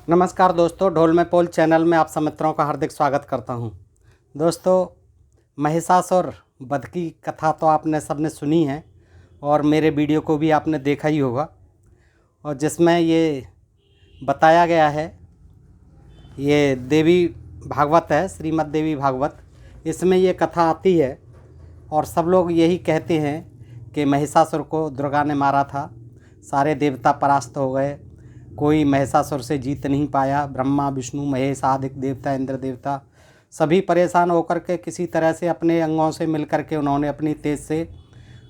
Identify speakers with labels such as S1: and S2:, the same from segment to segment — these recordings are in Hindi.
S1: नमस्कार दोस्तों, ढोल में पोल चैनल में आप सब मित्रों का हार्दिक स्वागत करता हूं। दोस्तों, महिषासुर वध की कथा तो आपने सबने सुनी है और मेरे वीडियो को भी आपने देखा ही होगा, और जिसमें ये बताया गया है, ये देवी भागवत है, श्रीमद् देवी भागवत। इसमें ये कथा आती है और सब लोग यही कहते हैं कि महिषासुर को दुर्गा ने मारा था, सारे देवता परास्त हो गए, कोई महिषासुर से जीत नहीं पाया। ब्रह्मा विष्णु महेश आदि देवता, इंद्र देवता सभी परेशान होकर के किसी तरह से अपने अंगों से मिलकर के उन्होंने अपनी तेज से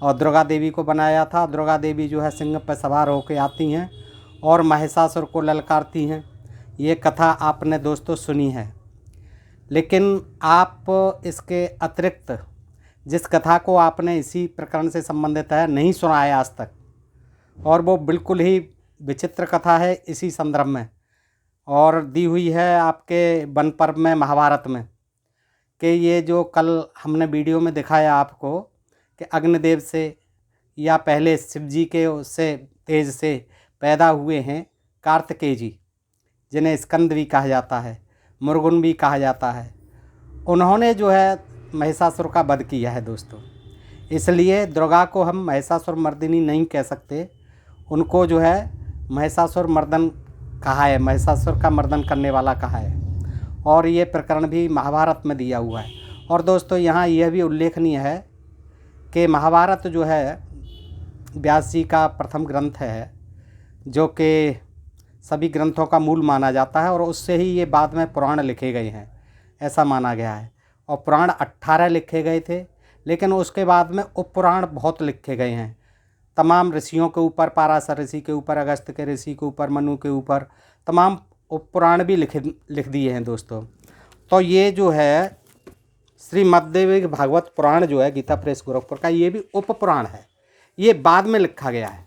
S1: और दुर्गा देवी को बनाया था। दुर्गा देवी जो है सिंह पर सवार होकर आती हैं और महिषासुर को ललकारती हैं। ये कथा आपने दोस्तों सुनी है, लेकिन आप इसके अतिरिक्त जिस कथा को आपने इसी प्रकरण से संबंधित है नहीं सुना है आज तक, और वो बिल्कुल ही विचित्र कथा है इसी संदर्भ में, और दी हुई है आपके वन पर्व में, महाभारत में, कि ये जो कल हमने वीडियो में दिखाया आपको कि अग्निदेव से या पहले शिव जी के उससे तेज से पैदा हुए हैं कार्तिकेय जी, जिन्हें स्कंद भी कहा जाता है, मुर्गुन भी कहा जाता है। उन्होंने जो है महिषासुर का वध किया है दोस्तों। इसलिए दुर्गा को हम महिषासुर मर्दिनी नहीं कह सकते, उनको जो है महिषासुर मर्दन कहा है, महिषासुर का मर्दन करने वाला कहा है, और ये प्रकरण भी महाभारत में दिया हुआ है। और दोस्तों, यहाँ यह भी उल्लेखनीय है कि महाभारत जो है व्यास जी का प्रथम ग्रंथ है, जो कि सभी ग्रंथों का मूल माना जाता है, और उससे ही ये बाद में पुराण लिखे गए हैं, ऐसा माना गया है। और पुराण 18 लिखे गए थे, लेकिन उसके बाद में उपपुराण बहुत लिखे गए हैं, तमाम ऋषियों के ऊपर, पाराशर ऋषि के ऊपर, अगस्त के ऋषि के ऊपर, मनु के ऊपर, तमाम उपपुराण भी लिख दिए हैं दोस्तों। तो ये जो है श्रीमद्देवी भागवत पुराण जो है गीता प्रेस गोरखपुर का, ये भी उपपुराण है, ये बाद में लिखा गया है।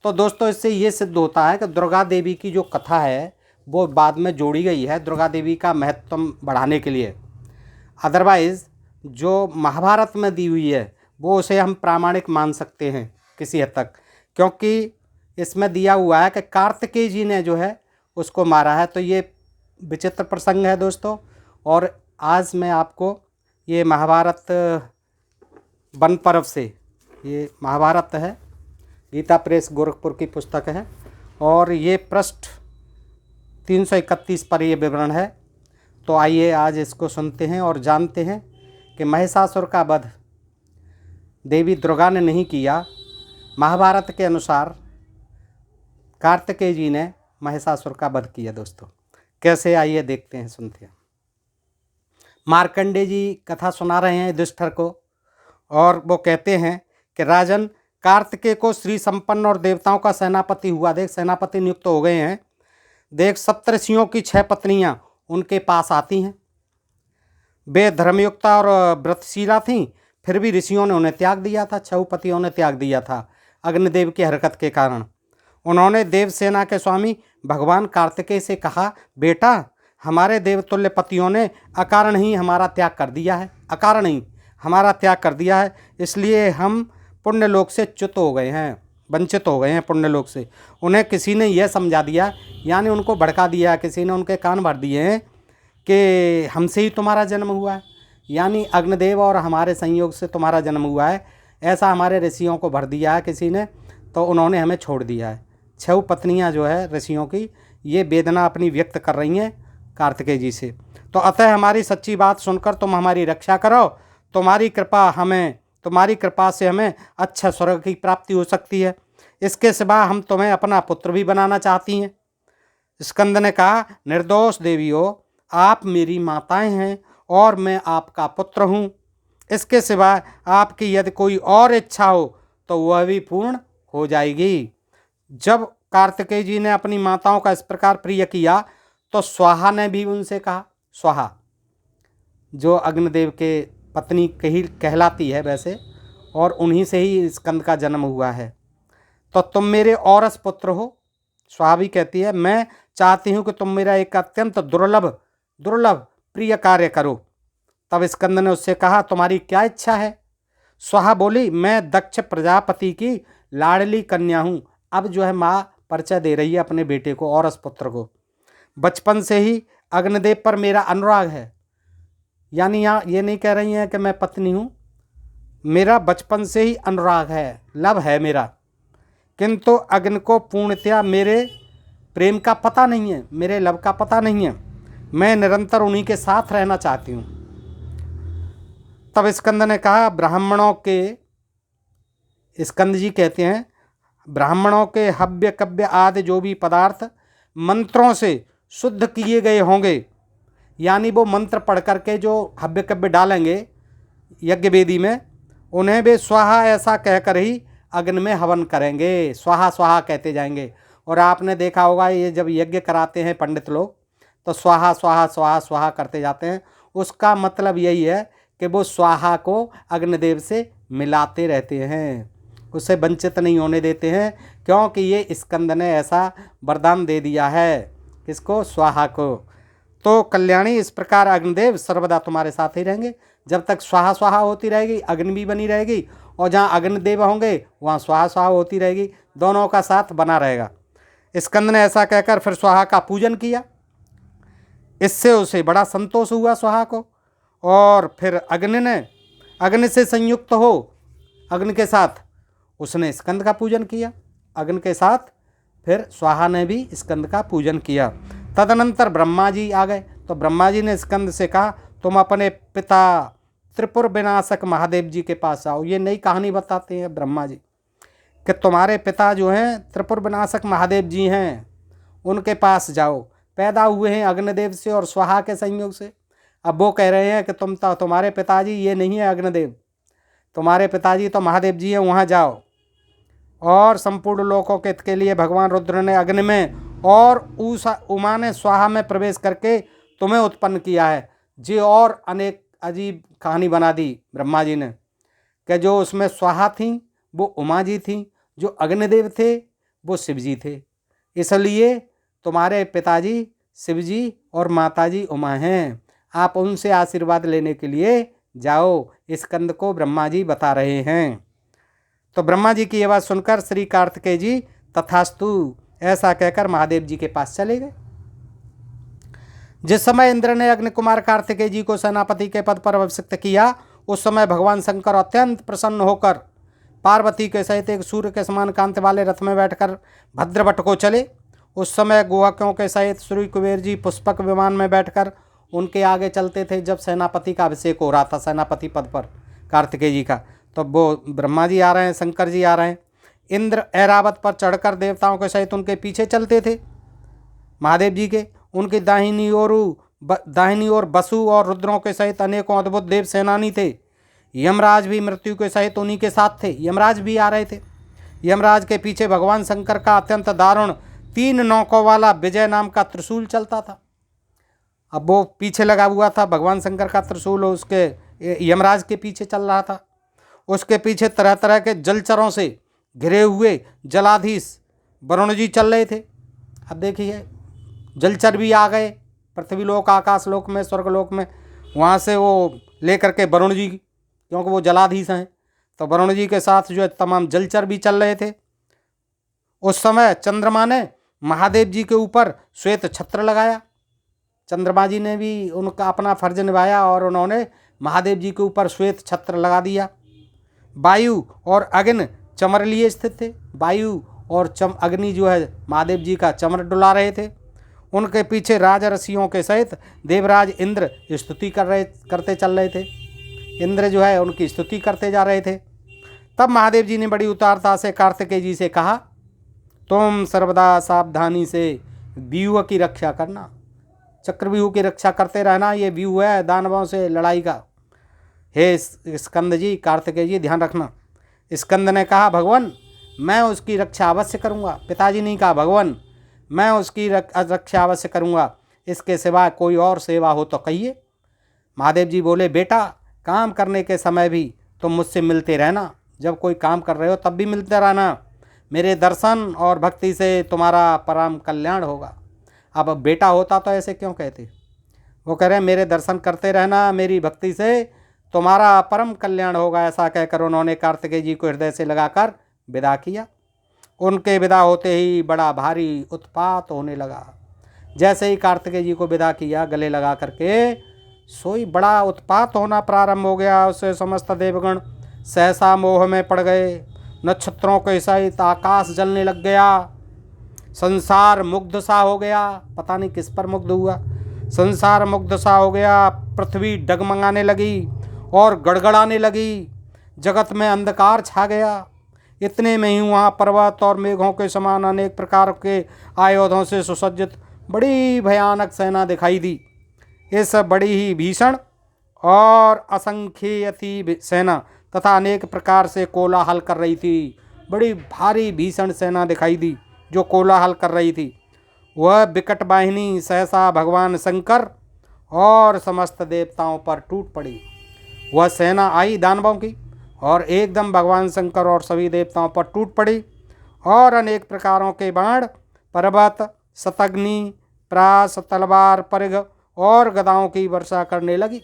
S1: तो दोस्तों, इससे ये सिद्ध होता है कि दुर्गा देवी की जो कथा है वो बाद में जोड़ी गई है दुर्गा देवी का महत्व बढ़ाने के लिए। अदरवाइज़ जो महाभारत में दी हुई है वो उसे हम प्रामाणिक मान सकते हैं किसी हद तक, क्योंकि इसमें दिया हुआ है कि कार्तिकेय जी ने जो है उसको मारा है। तो ये विचित्र प्रसंग है दोस्तों, और आज मैं आपको ये महाभारत वन पर्व से, ये महाभारत है, गीता प्रेस गोरखपुर की पुस्तक है, और ये पृष्ठ 331 पर ये विवरण है। तो आइए आज इसको सुनते हैं और जानते हैं कि महिषासुर का वध देवी दुर्गा ने नहीं किया, महाभारत के अनुसार कार्तिकेय जी ने महिषासुर का वध किया। दोस्तों, कैसे, आइए देखते हैं, सुनते हैं। मार्कंडेय जी कथा सुना रहे हैं युधिष्ठिर को, और वो कहते हैं कि राजन, कार्तिकेय को श्री संपन्न और देवताओं का सेनापति हुआ। देख, सेनापति नियुक्त हो गए हैं। देख, सप्तऋषियों की 6 पत्नियां उनके पास आती हैं। वे धर्मयुक्ता और व्रतशीला थीं, फिर भी ऋषियों ने उन्हें त्याग दिया था, 6 पतियों ने त्याग दिया था अग्निदेव की हरकत के कारण। उन्होंने देवसेना के स्वामी भगवान कार्तिकेय से कहा, बेटा, हमारे देवतुल्य पतियों ने अकारण ही हमारा त्याग कर दिया है, अकारण ही हमारा त्याग कर दिया है, इसलिए हम पुण्यलोक से च्युत हो गए हैं, वंचित हो गए हैं पुण्यलोक से। उन्हें किसी ने यह समझा दिया, यानी उनको भड़का दिया, किसी ने उनके कान भर दिए हैं कि हमसे ही तुम्हारा जन्म हुआ है, यानी अग्निदेव और हमारे संयोग से तुम्हारा जन्म हुआ है, ऐसा हमारे ऋषियों को भर दिया है किसी ने, तो उन्होंने हमें छोड़ दिया है। 6 पत्नियां जो है ऋषियों की, ये वेदना अपनी व्यक्त कर रही हैं कार्तिकेय जी से। तो अतः हमारी सच्ची बात सुनकर तुम हमारी रक्षा करो, तुम्हारी कृपा से हमें अच्छा स्वर्ग की प्राप्ति हो सकती है। इसके सिवा हम तुम्हें अपना पुत्र भी बनाना चाहती हैं। स्कंद ने कहा, निर्दोष देवियों, आप मेरी माताएं हैं और मैं आपका पुत्र हूँ। इसके सिवा आपकी यदि कोई और इच्छा हो तो वह भी पूर्ण हो जाएगी। जब कार्तिकेय जी ने अपनी माताओं का इस प्रकार प्रिय किया तो स्वाहा ने भी उनसे कहा, स्वाहा जो अग्निदेव के पत्नी कहलाती है वैसे, और उन्हीं से ही स्कंद का जन्म हुआ है, तो तुम मेरे औरस पुत्र हो। स्वाहा भी कहती है, मैं चाहती हूँ कि तुम मेरा एक अत्यंत दुर्लभ प्रिय कार्य करो। तब स्कंद ने उससे कहा, तुम्हारी क्या इच्छा है? स्वाहा बोली, मैं दक्ष प्रजापति की लाडली कन्या हूँ। अब जो है माँ परिचय दे रही है अपने बेटे को, औरस पुत्र को। बचपन से ही अग्निदेव पर मेरा अनुराग है। यानी यहाँ ये नहीं कह रही हैं कि मैं पत्नी हूँ, मेरा बचपन से ही अनुराग है, लव है मेरा, किंतु अग्नि को पूर्णतया मेरे प्रेम का पता नहीं है, मेरे लव का पता नहीं है। मैं निरंतर उन्हीं के साथ रहना चाहती हूँ। तब स्कंद ने कहा, ब्राह्मणों के, स्कंद जी कहते हैं, ब्राह्मणों के हव्य कव्य आदि जो भी पदार्थ मंत्रों से शुद्ध किए गए होंगे, यानी वो मंत्र पढ़ करके जो हव्य कव्य डालेंगे यज्ञ वेदी में, उन्हें वे स्वाहा ऐसा कहकर ही अग्नि में हवन करेंगे। स्वाहा स्वाहा कहते जाएंगे। और आपने देखा होगा ये जब यज्ञ कराते हैं पंडित लोग तो स्वाहा स्वाहा स्वाहा स्वाहा करते जाते हैं। उसका मतलब यही है कि वो स्वाहा को अग्निदेव से मिलाते रहते हैं, उसे वंचित नहीं होने देते हैं, क्योंकि ये स्कंद ने ऐसा वरदान दे दिया है। किसको? स्वाहा को। तो कल्याणी, इस प्रकार अग्निदेव सर्वदा तुम्हारे साथ ही रहेंगे। जब तक स्वाहा स्वाहा होती रहेगी अग्नि भी बनी रहेगी, और जहाँ अग्निदेव होंगे वहाँ स्वाहा स्वाहा होती रहेगी, दोनों का साथ बना रहेगा। स्कंद ने ऐसा कहकर फिर स्वाहा का पूजन किया। इससे उसे बड़ा संतोष हुआ स्वाहा को। और फिर अग्नि से संयुक्त हो, अग्नि के साथ उसने स्कंद का पूजन किया। अग्नि के साथ फिर स्वाहा ने भी स्कंद का पूजन किया। तदनंतर ब्रह्मा जी आ गए। तो ब्रह्मा जी ने स्कंद से कहा, तुम अपने पिता त्रिपुर विनाशक महादेव जी के पास आओ। ये नई कहानी बताते हैं ब्रह्मा जी कि तुम्हारे पिता जो हैं त्रिपुर विनाशक महादेव जी हैं, उनके पास जाओ। पैदा हुए हैं अग्निदेव से और स्वाहा के संयोग से। अब वो कह रहे हैं कि तुम्हारे पिताजी ये नहीं है अग्निदेव, तुम्हारे पिताजी तो महादेव जी हैं, वहाँ जाओ। और संपूर्ण लोकों के हित के लिए भगवान रुद्र ने अग्नि में और उमा ने स्वाहा में प्रवेश करके तुम्हें उत्पन्न किया है। जी और अनेक अजीब कहानी बना दी ब्रह्मा जी ने कि जो उसमें स्वाहा थी वो उमा जी थी, जो अग्निदेव थे वो शिव जी थे। इसलिए तुम्हारे पिताजी शिव जी और माताजी उमा हैं, आप उनसे आशीर्वाद लेने के लिए जाओ। स्कंद को ब्रह्मा जी बता रहे हैं। तो ब्रह्मा जी की ये बात सुनकर श्री कार्तिकेय जी तथास्तु ऐसा कहकर महादेव जी के पास चले गए। जिस समय इंद्र ने अग्नि कुमार कार्तिकेय जी को सेनापति के पद पर अभिषिक्त किया, उस समय भगवान शंकर अत्यंत प्रसन्न होकर पार्वती के सहित एक सूर्य के समान कांति वाले रथ में बैठकर भद्रवट को चले। उस समय गुहकों के सहित श्री कुबेर जी पुष्पक विमान में बैठकर उनके आगे चलते थे। जब सेनापति का अभिषेक हो रहा था, सेनापति पद पर कार्तिकेय जी का, तो वो ब्रह्मा जी आ रहे हैं, शंकर जी आ रहे हैं। इंद्र ऐरावत पर चढ़कर देवताओं के सहित उनके पीछे चलते थे महादेव जी के। उनकी दाहिनी ओर वसु और रुद्रों के सहित अनेकों अद्भुत देव सेनानी थे। यमराज भी मृत्यु के सहित उन्हीं के साथ थे, यमराज भी आ रहे थे। यमराज के पीछे भगवान शंकर का अत्यंत दारुण 3 नौकों वाला विजय नाम का त्रिशूल चलता था। अब वो पीछे लगा हुआ था भगवान शंकर का त्रिशूल, उसके यमराज के पीछे चल रहा था। उसके पीछे तरह तरह के जलचरों से घिरे हुए जलाधीश वरुण जी चल रहे थे। अब देखिए जलचर भी आ गए पृथ्वीलोक, आकाशलोक में, स्वर्गलोक में, वहाँ से वो लेकर के वरुण जी, क्योंकि वो जलाधीश हैं, तो वरुण जी के साथ जो है तमाम जलचर भी चल रहे थे। उस समय चंद्रमा ने महादेव जी के ऊपर श्वेत छत्र लगाया। चंद्रमा जी ने भी उनका अपना फर्ज निभाया और उन्होंने महादेव जी के ऊपर श्वेत छत्र लगा दिया। वायु और अग्नि चमर लिए स्थित थे। वायु और अग्नि जो है महादेव जी का चमर डुला रहे थे। उनके पीछे राजऋषियों के सहित देवराज इंद्र स्तुति करते चल रहे थे। इंद्र जो है उनकी स्तुति करते जा रहे थे। तब महादेव जी ने बड़ी उदारता से कार्तिकेय जी से कहा, तुम सर्वदा सावधानी से व्यूह की रक्षा करना, चक्रव्यूह की रक्षा करते रहना। ये व्यूह है दानवों से लड़ाई का। हे स्कंद जी, कार्तिकेय जी ध्यान रखना। स्कंद ने कहा, भगवान मैं उसकी रक्षा अवश्य करूँगा। पिताजी नहीं कहा, भगवान मैं उसकी रक्षा अवश्य करूँगा, इसके सिवा कोई और सेवा हो तो कहिए। महादेव जी बोले, बेटा काम करने के समय भी तुम मुझसे मिलते रहना, जब कोई काम कर रहे हो तब भी मिलते रहना। मेरे दर्शन और भक्ति से तुम्हारा परम कल्याण होगा। अब बेटा होता तो ऐसे क्यों कहते? वो कह रहे हैं मेरे दर्शन करते रहना, मेरी भक्ति से तुम्हारा परम कल्याण होगा। ऐसा कहकर उन्होंने कार्तिकेय जी को हृदय से लगाकर विदा किया। उनके विदा होते ही बड़ा भारी उत्पात होने लगा। जैसे ही कार्तिकेय जी को विदा किया गले लगा करके, सोई बड़ा उत्पात होना प्रारंभ हो गया। उससे समस्त देवगण सहसा मोह में पड़ गए। नक्षत्रों के सहित आकाश जलने लग गया। संसार मुग्ध सा हो गया। पता नहीं किस पर मुग्ध हुआ। संसार मुग्ध सा हो गया। पृथ्वी डगमगाने लगी और गड़गड़ाने लगी। जगत में अंधकार छा गया। इतने में ही वहाँ पर्वत और मेघों के समान अनेक प्रकार के आयुधों से सुसज्जित बड़ी भयानक सेना दिखाई दी। इस बड़ी ही भीषण और असंख्य थी सेना तथा अनेक प्रकार से कोलाहल कर रही थी। बड़ी भारी भीषण सेना दिखाई दी जो कोलाहल कर रही थी। वह विकट वाहिनी सहसा भगवान शंकर और समस्त देवताओं पर टूट पड़ी। वह सेना आई दानवों की और एकदम भगवान शंकर और सभी देवताओं पर टूट पड़ी और अनेक प्रकारों के बाण, पर्वत, शतग्नि, प्रास, तलवार, परिघ और गदाओं की वर्षा करने लगी।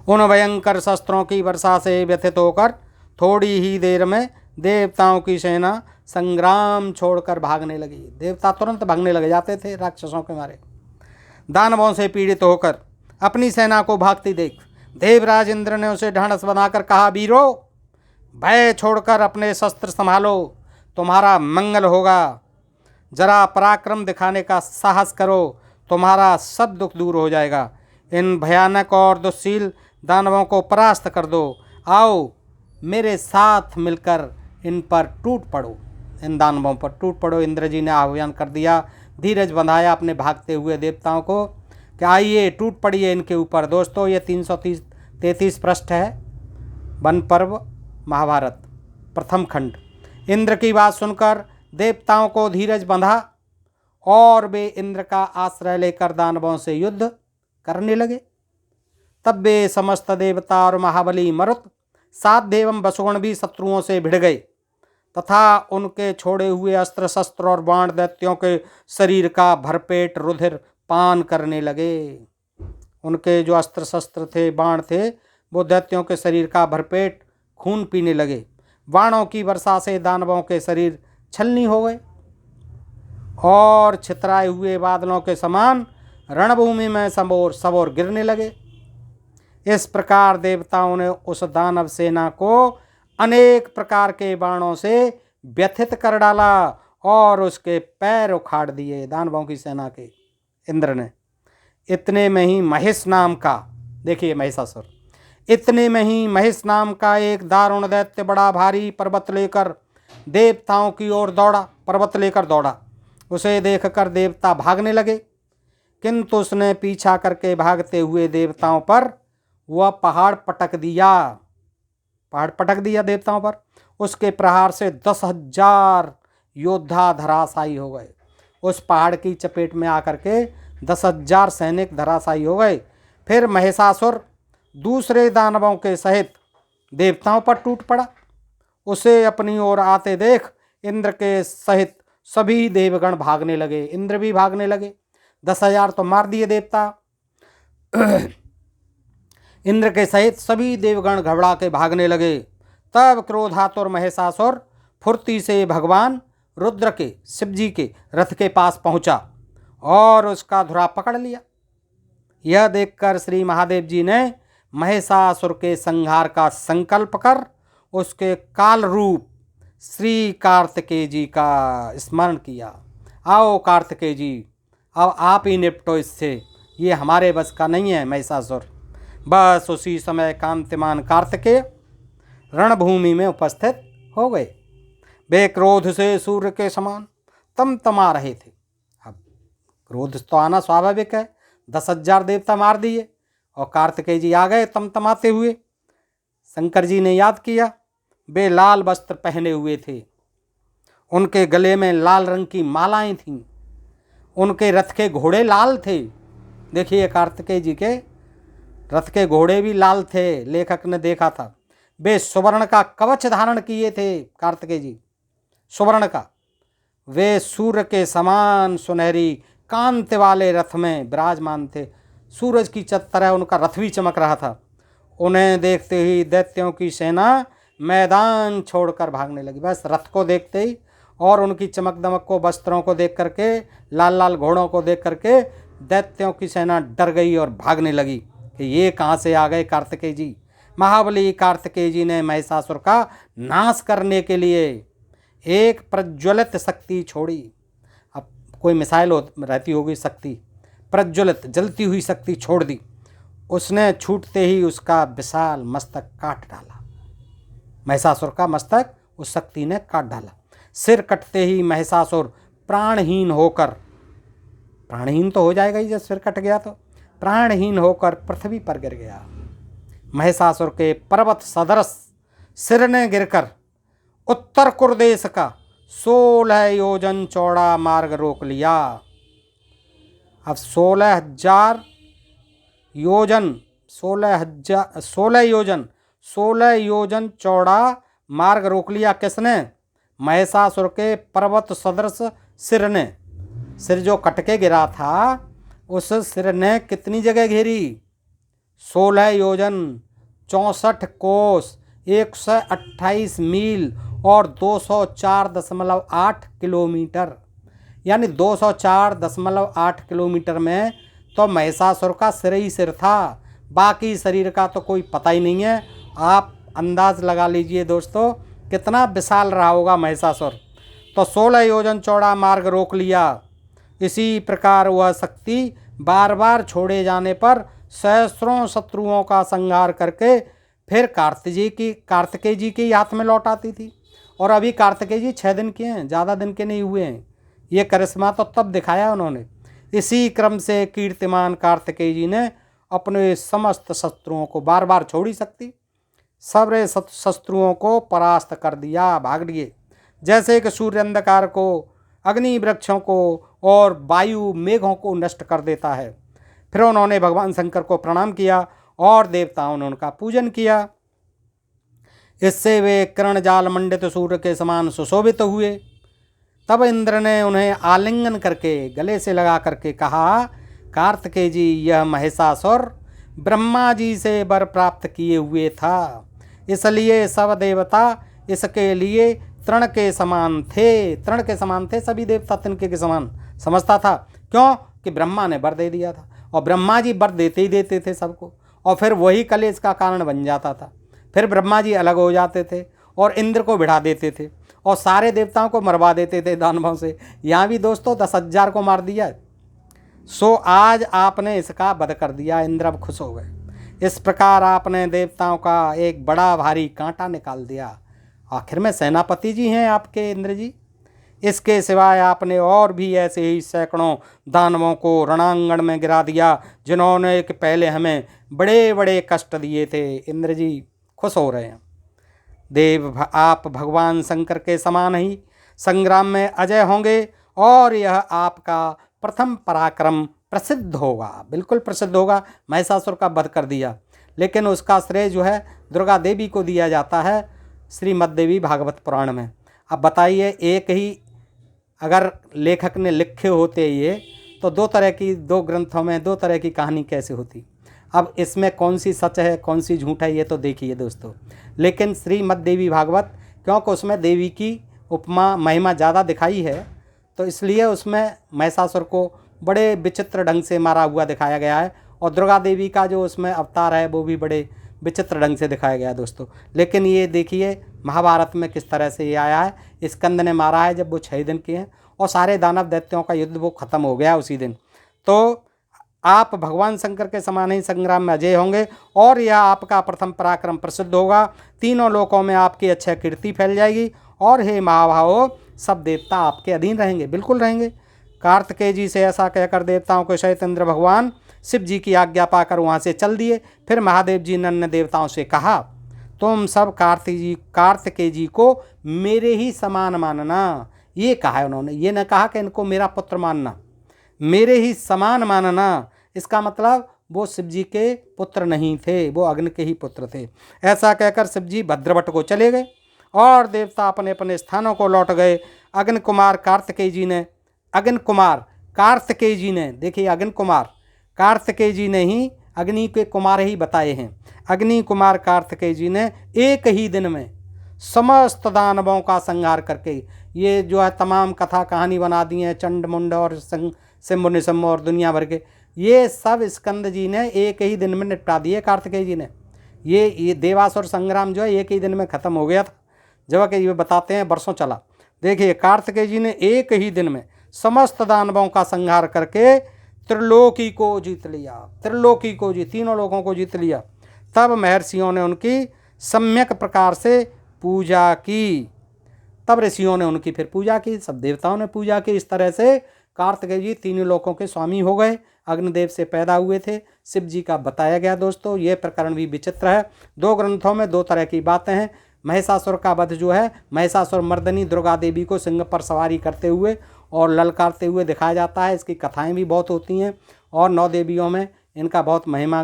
S1: उन भयंकर शस्त्रों की वर्षा से व्यथित होकर थोड़ी ही देर में देवताओं की सेना संग्राम छोड़कर भागने लगी। देवता तुरंत भागने लगे जाते थे राक्षसों के मारे। दानवों से पीड़ित होकर अपनी सेना को भागती देख देवराज इंद्र ने उसे ढांढस बनाकर कहा, वीरो, भय छोड़कर अपने शस्त्र संभालो, तुम्हारा मंगल होगा। जरा पराक्रम दिखाने का साहस करो, तुम्हारा सब दुख दूर हो जाएगा। इन भयानक और दुश्शील दानवों को परास्त कर दो। आओ मेरे साथ मिलकर इन पर टूट पड़ो, इन दानवों पर टूट पड़ो। इंद्र जी ने आह्वान कर दिया, धीरज बंधाया अपने भागते हुए देवताओं को कि आइए टूट पड़िए इनके ऊपर। दोस्तों ये 333 पृष्ठ है वन पर्व महाभारत प्रथम खंड। इंद्र की बात सुनकर देवताओं को धीरज बंधा और वे इंद्र का आश्रय लेकर दानवों से युद्ध करने लगे। तब वे समस्त देवता और महाबली मरुत, साध्य एवं वसुगण भी शत्रुओं से भिड़ गए तथा उनके छोड़े हुए अस्त्र शस्त्र और बाण दैत्यों के शरीर का भरपेट रुधिर पान करने लगे। उनके जो अस्त्र शस्त्र थे, बाण थे, वो दैत्यों के शरीर का भरपेट खून पीने लगे। बाणों की वर्षा से दानवों के शरीर छलनी हो गए और छितराए हुए बादलों के समान रणभूमि में सबोर गिरने लगे। इस प्रकार देवताओं ने उस दानव सेना को अनेक प्रकार के बाणों से व्यथित कर डाला और उसके पैर उखाड़ दिए दानवों की सेना के इंद्र ने। इतने में ही महेश नाम का, देखिए महिषासुर, इतने में ही महेश नाम का एक दारुण दैत्य बड़ा भारी पर्वत लेकर देवताओं की ओर दौड़ा, पर्वत लेकर दौड़ा। उसे देखकर देवता भागने लगे, किंतु उसने पीछा करके भागते हुए देवताओं पर वह पहाड़ पटक दिया देवताओं पर। उसके प्रहार से 10,000 योद्धा धराशायी हो गए। उस पहाड़ की चपेट में आकर के 10,000 सैनिक धराशायी हो गए। फिर महिषासुर दूसरे दानवों के सहित देवताओं पर टूट पड़ा। उसे अपनी ओर आते देख इंद्र के सहित सभी देवगण भागने लगे। इंद्र भी भागने लगे। 10,000 तो मार दिए देवता। इंद्र के सहित सभी देवगण घबरा के भागने लगे। तब क्रोधातुर महिषासुर फुर्ती से भगवान रुद्र के, शिवजी के रथ के पास पहुंचा और उसका धुरा पकड़ लिया। यह देखकर श्री महादेव जी ने महिषासुर के संहार का संकल्प कर उसके काल रूप श्री कार्तिकेय जी का स्मरण किया। आओ कार्तिकेय जी, अब आप ही निपटो इससे, ये हमारे बस का नहीं है महिषासुर। बस उसी समय कांतिमान कार्तिकेय रणभूमि में उपस्थित हो गए। वे क्रोध से सूर्य के समान तमतमा रहे थे। अब क्रोध तो आना स्वाभाविक है, 10,000 देवता मार दिए और कार्तिकेय जी आ गए तमतमाते हुए। शंकर जी ने याद किया, वे लाल वस्त्र पहने हुए थे, उनके गले में लाल रंग की मालाएं थीं, उनके रथ के घोड़े लाल थे। देखिए कार्तिकेय जी के रथ के घोड़े भी लाल थे, लेखक ने देखा था। वे सुवर्ण का कवच धारण किए थे कार्तिकेय जी, सुवर्ण का। वे सूर्य के समान सुनहरी कांति वाले रथ में विराजमान थे। सूरज की तरह उनका रथ भी चमक रहा था। उन्हें देखते ही दैत्यों की सेना मैदान छोड़कर भागने लगी। बस रथ को देखते ही और उनकी चमक दमक को, वस्त्रों को देख करके, लाल लाल घोड़ों को देख करके दैत्यों की सेना डर गई और भागने लगी कि ये कहाँ से आ गए कार्तिकेय जी। महाबली कार्तिकेय जी ने महिषासुर का नाश करने के लिए एक प्रज्वलित शक्ति छोड़ी। अब कोई मिसाइल रहती होगी शक्ति, प्रज्वलित जलती हुई शक्ति छोड़ दी। उसने छूटते ही उसका विशाल मस्तक काट डाला। महिषासुर का मस्तक उस शक्ति ने काट डाला। सिर कटते ही महिषासुर प्राणहीन होकर, प्राणहीन तो हो जाएगा ही जब सिर कट गया, तो प्राणहीन होकर पृथ्वी पर गिर गया। महिषासुर के पर्वत सदृश सिर ने गिरकर उत्तर कुरदेश का 16 योजन चौड़ा मार्ग रोक लिया। अब 16 योजन चौड़ा मार्ग रोक लिया। किसने? महिषासुर के पर्वत सदृश सिर ने। सिर जो कट के गिरा था, उस सिर ने कितनी जगह घेरी? 16 योजन, 64 कोस, 128 मील और 204.8 किलोमीटर। यानी 204.8 किलोमीटर में तो महिषासुर का सिर ही सिर था, बाकी शरीर का तो कोई पता ही नहीं है। आप अंदाज लगा लीजिए दोस्तों कितना विशाल रहा होगा महिषासुर। तो 16 योजन चौड़ा मार्ग रोक लिया। इसी प्रकार वह शक्ति बार बार छोड़े जाने पर सहस्रों शत्रुओं का संहार करके फिर कार्तिकेय जी के हाथ में लौट आती थी। और अभी कार्तिकेय जी 6 दिन के हैं, ज़्यादा दिन के नहीं हुए हैं। ये करिश्मा तो तब दिखाया उन्होंने। इसी क्रम से कीर्तिमान कार्तिकेय जी ने अपने समस्त शत्रुओं को बार बार छोड़ी शक्ति, सारे शत्रुओं को परास्त कर दिया, भाग लिए। जैसे कि सूर्य अंधकार को, अग्नि वृक्षों को और वायु मेघों को नष्ट कर देता है। फिर उन्होंने भगवान शंकर को प्रणाम किया और देवताओं ने उनका पूजन किया। इससे वे किरणजाल मंडित सूर्य के समान सुशोभित हुए। तब इंद्र ने उन्हें आलिंगन करके गले से लगा करके कहा, कार्तिकेय जी, यह महिषासुर ब्रह्मा जी से वर प्राप्त किए हुए था, इसलिए सब देवता इसके लिए तृण के समान थे। तृण के समान थे सभी देवता, तिनके के समान समझता था। क्यों? कि ब्रह्मा ने वर दे दिया था, और ब्रह्मा जी वर देते ही देते थे सबको, और फिर वही कलेश का कारण बन जाता था। फिर ब्रह्मा जी अलग हो जाते थे और इंद्र को बिठा देते थे और सारे देवताओं को मरवा देते थे दानवों से। यहाँ भी दोस्तों 10,000 को मार दिया। सो आज आपने इसका वध कर दिया, इंद्र अब खुश हो गए। इस प्रकार आपने देवताओं का एक बड़ा भारी कांटा निकाल दिया। आखिर में सेनापति जी हैं आपके इंद्र जी। इसके सिवाय आपने और भी ऐसे ही सैकड़ों दानवों को रणांगण में गिरा दिया, जिन्होंने कि पहले हमें बड़े बड़े कष्ट दिए थे। इंद्र जी खुश हो रहे हैं। देव, आप भगवान शंकर के समान ही संग्राम में अजय होंगे और यह आपका प्रथम पराक्रम प्रसिद्ध होगा, बिल्कुल प्रसिद्ध होगा। महिषासुर का वध कर दिया, लेकिन उसका श्रेय जो है दुर्गा देवी को दिया जाता है श्रीमद् देवी भागवत पुराण में। अब बताइए, एक ही अगर लेखक ने लिखे होते ये, तो दो ग्रंथों में 2 तरह की कहानी कैसे होती। अब इसमें कौन सी सच है कौन सी झूठ है ये तो देखिए दोस्तों। लेकिन श्रीमद् देवी भागवत, क्योंकि उसमें देवी की उपमा महिमा ज़्यादा दिखाई है, तो इसलिए उसमें महिषासुर को बड़े विचित्र ढंग से मारा हुआ दिखाया गया है, और दुर्गा देवी का जो उसमें अवतार है वो भी बड़े विचित्र ढंग से दिखाया गया है दोस्तों। लेकिन ये देखिए महाभारत में किस तरह से ये आया है। स्कंद ने मारा है जब वो 6 दिन के हैं, और सारे दानव दैत्यों का युद्ध वो खत्म हो गया उसी दिन। तो आप भगवान शंकर के समान ही संग्राम में अजय होंगे, और यह आपका प्रथम पराक्रम प्रसिद्ध होगा। तीनों लोकों में आपकी अच्छी कीर्ति फैल जाएगी, और हे महाभावों, सब देवता आपके अधीन रहेंगे, बिल्कुल रहेंगे। कार्तिकेय जी से ऐसा कहकर देवताओं के सहित इंद्र भगवान शिव जी की आज्ञा पाकर वहाँ से चल दिए। फिर महादेव जी ने अन्य देवताओं से कहा, तुम सब कार्तिकेय जी को मेरे ही समान मानना। ये कहा है उन्होंने, ये न कहा कि इनको मेरा पुत्र मानना, मेरे ही समान मानना। इसका मतलब वो शिव जी के पुत्र नहीं थे, वो अग्नि के ही पुत्र थे। ऐसा कहकर शिव जी भद्रवट को चले गए और देवता अपने अपने स्थानों को लौट गए। अग्नि कुमार कार्तिकेय जी ने देखिए, अग्नि कुमार कार्तिकेय जी ने ही अग्नि के कुमार ही बताए हैं। अग्नि कुमार कार्तिकेय जी ने एक ही दिन में समस्त दानवों का संहार करके, ये जो है तमाम कथा कहानी बना दी हैं, चंड मुंड और सिम्ब निसम्ब और दुनिया भर के, ये सब स्कंद जी ने एक ही दिन में निपटा दिए, कार्तिकेय जी ने। ये देवासुर संग्राम जो है एक ही दिन में ख़त्म हो गया था, जबकि ये बताते हैं वर्षों चला। देखिए कार्तिकेय जी ने एक ही दिन में समस्त दानवों का संहार करके त्रिलोकी को जीत लिया, त्रिलोकी को तीनों लोगों को जीत लिया। तब महर्षियों ने उनकी सम्यक प्रकार से पूजा की, तब ऋषियों ने उनकी फिर पूजा की, सब देवताओं ने पूजा की। इस तरह से कार्तिकेय जी तीनों लोकों के स्वामी हो गए, अग्निदेव से पैदा हुए थे, शिव जी का बताया गया। दोस्तों ये प्रकरण भी विचित्र है। 2 ग्रंथों में 2 तरह की बातें हैं। महिषासुर का वध जो है, महिषासुर मर्दनी दुर्गा देवी को सिंह पर सवारी करते हुए और ललकारते हुए दिखाया जाता है। इसकी कथाएं भी बहुत होती हैं और 9 देवियों में इनका बहुत महिमा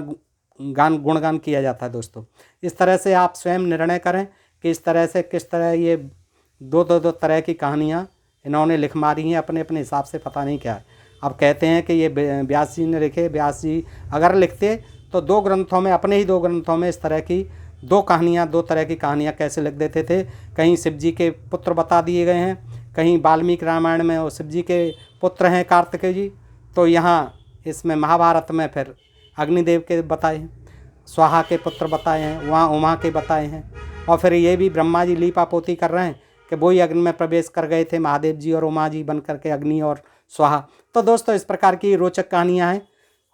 S1: गुणगान किया जाता है। दोस्तों इस तरह से आप स्वयं निर्णय करें कि इस तरह से किस तरह ये दो तरह की कहानियाँ इन्होंने लिख मारी हैं अपने अपने हिसाब से, पता नहीं क्या है। अब कहते हैं कि ये व्यास जी ने लिखे, व्यास जी अगर लिखते तो 2 ग्रंथों में, अपने ही 2 ग्रंथों में इस तरह की 2 कहानियाँ, 2 तरह की कहानियाँ कैसे लिख देते थे। कहीं शिव जी के पुत्र बता दिए गए हैं, कहीं वाल्मीकि रामायण में वो शिव जी के पुत्र हैं कार्तिकेय जी, तो यहाँ इसमें महाभारत में फिर अग्निदेव के बताए हैं, स्वाहा के पुत्र बताए हैं, वहाँ उमा के बताए हैं। और फिर ये भी ब्रह्मा जी लीपापोती कर रहे हैं कि वही अग्नि में प्रवेश कर गए थे, महादेव जी और उमा जी बन करके अग्नि और स्वाहा। तो दोस्तों इस प्रकार की रोचक कहानियाँ हैं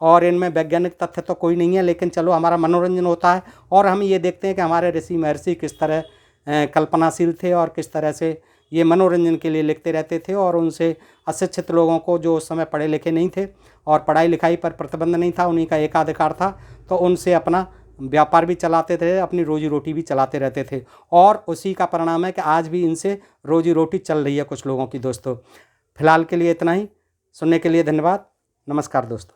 S1: और इनमें वैज्ञानिक तथ्य तो कोई नहीं है, लेकिन चलो हमारा मनोरंजन होता है और हम ये देखते हैं कि हमारे ऋषि महर्षि किस तरह कल्पनाशील थे और किस तरह से ये मनोरंजन के लिए लिखते रहते थे। और उनसे अशिक्षित लोगों को, जो उस समय पढ़े लिखे नहीं थे और पढ़ाई लिखाई पर प्रतिबंध नहीं था, उन्हीं का एकाधिकार था, तो उनसे अपना व्यापार भी चलाते थे, अपनी रोजी रोटी भी चलाते रहते थे। और उसी का परिणाम है कि आज भी इनसे रोजी रोटी चल रही है कुछ लोगों की। दोस्तों फिलहाल के लिए इतना ही। सुनने के लिए धन्यवाद। नमस्कार दोस्तों।